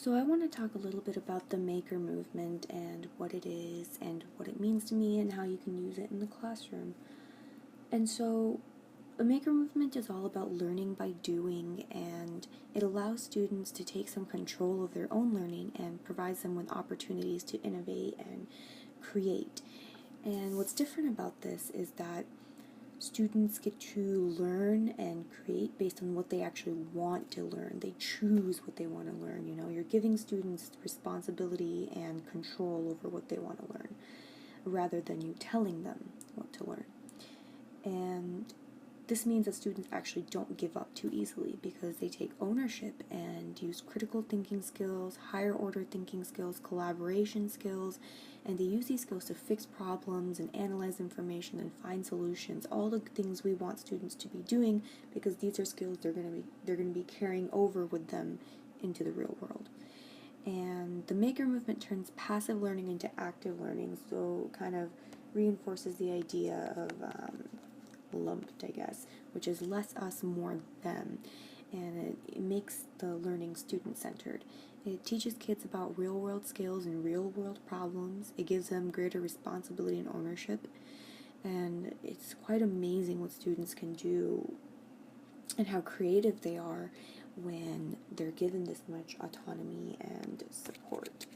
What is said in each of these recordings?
So I want to talk a little bit about the maker movement and what it is and what it means to me and how you can use it in the classroom. And so the maker movement is all about learning by doing, and it allows students to take some control of their own learning and provides them with opportunities to innovate and create. And what's different about this is that students get to learn and create based on what they actually want to learn. They choose what they want to learn. You're giving students responsibility and control over what they want to learn rather than you telling them what to learn. And this means that students actually don't give up too easily because they take ownership and use critical thinking skills, higher order thinking skills, collaboration skills, and they use these skills to fix problems and analyze information and find solutions. All the things we want students to be doing, because these are skills they're going to be carrying over with them into the real world. And the maker movement turns passive learning into active learning, so kind of reinforces the idea of lumped, I guess, which is less us, more them, and it makes the learning student-centered. It teaches kids about real-world skills and real-world problems. It gives them greater responsibility and ownership, and it's quite amazing what students can do and how creative they are when they're given this much autonomy and support.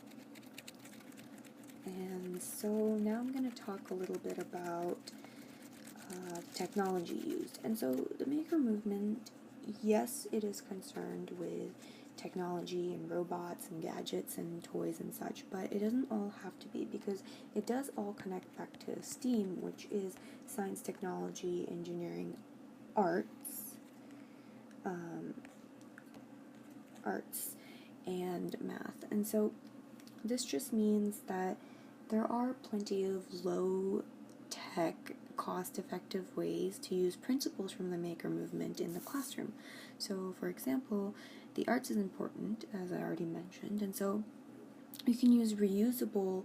And so now I'm going to talk a little bit about technology used. And so the maker movement, yes, it is concerned with technology and robots and gadgets and toys and such, but it doesn't all have to be, because it does all connect back to STEAM, which is science, technology, engineering, arts, and math. And so this just means that there are plenty of low-tech, cost-effective ways to use principles from the maker movement in the classroom. So, for example, the arts is important, as I already mentioned, and so you can use reusable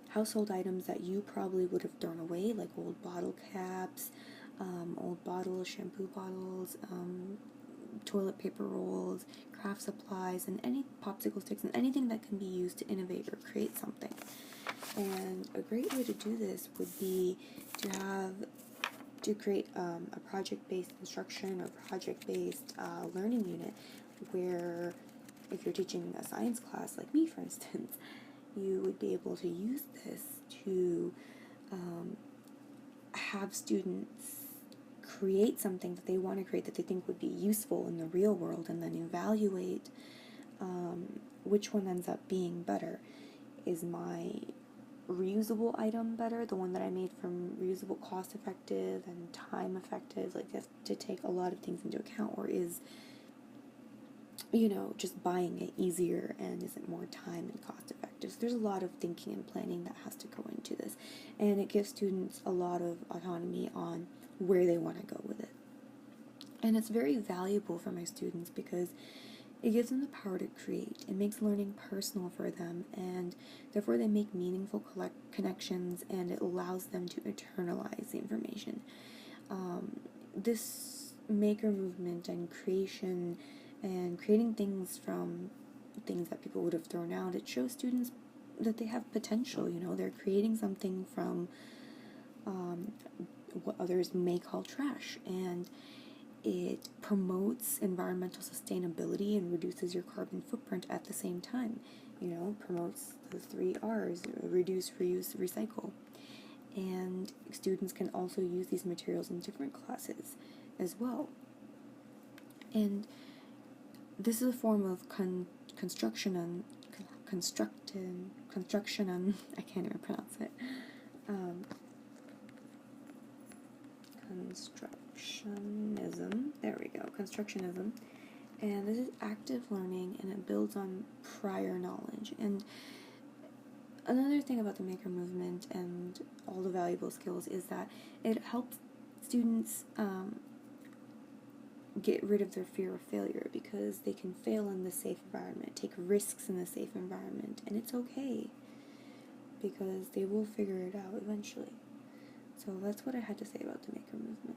household items that you probably would have thrown away, like old bottle caps, old bottles, shampoo bottles, toilet paper rolls, craft supplies, and any popsicle sticks, and anything that can be used to innovate or create something. And a great way to do this would be to create a project-based instruction or project-based learning unit, where if you're teaching a science class, like me for instance, you would be able to use this to have students create something that they want to create that they think would be useful in the real world, and then evaluate which one ends up being better. Is my reusable item better, the one that I made from reusable, cost effective and time effective, like you have to take a lot of things into account, or is just buying it easier, and is it more time and cost effective? So there's a lot of thinking and planning that has to go into this, and it gives students a lot of autonomy on where they want to go with it. And it's very valuable for my students because it gives them the power to create. It makes learning personal for them, and therefore they make meaningful connections, and it allows them to internalize the information. This maker movement and creation and creating things from things that people would have thrown out, it shows students that they have potential. They're creating something from what others may call trash, and it promotes environmental sustainability and reduces your carbon footprint at the same time. Promotes the 3 R's, reduce, reuse, recycle. And students can also use these materials in different classes as well. And this is a form of construction, I can't even pronounce it. Constructionism, and this is active learning, and it builds on prior knowledge. And another thing about the maker movement and all the valuable skills is that it helps students get rid of their fear of failure, because they can fail in the safe environment, take risks in the safe environment, and it's okay, because they will figure it out eventually. So that's what I had to say about the maker movement.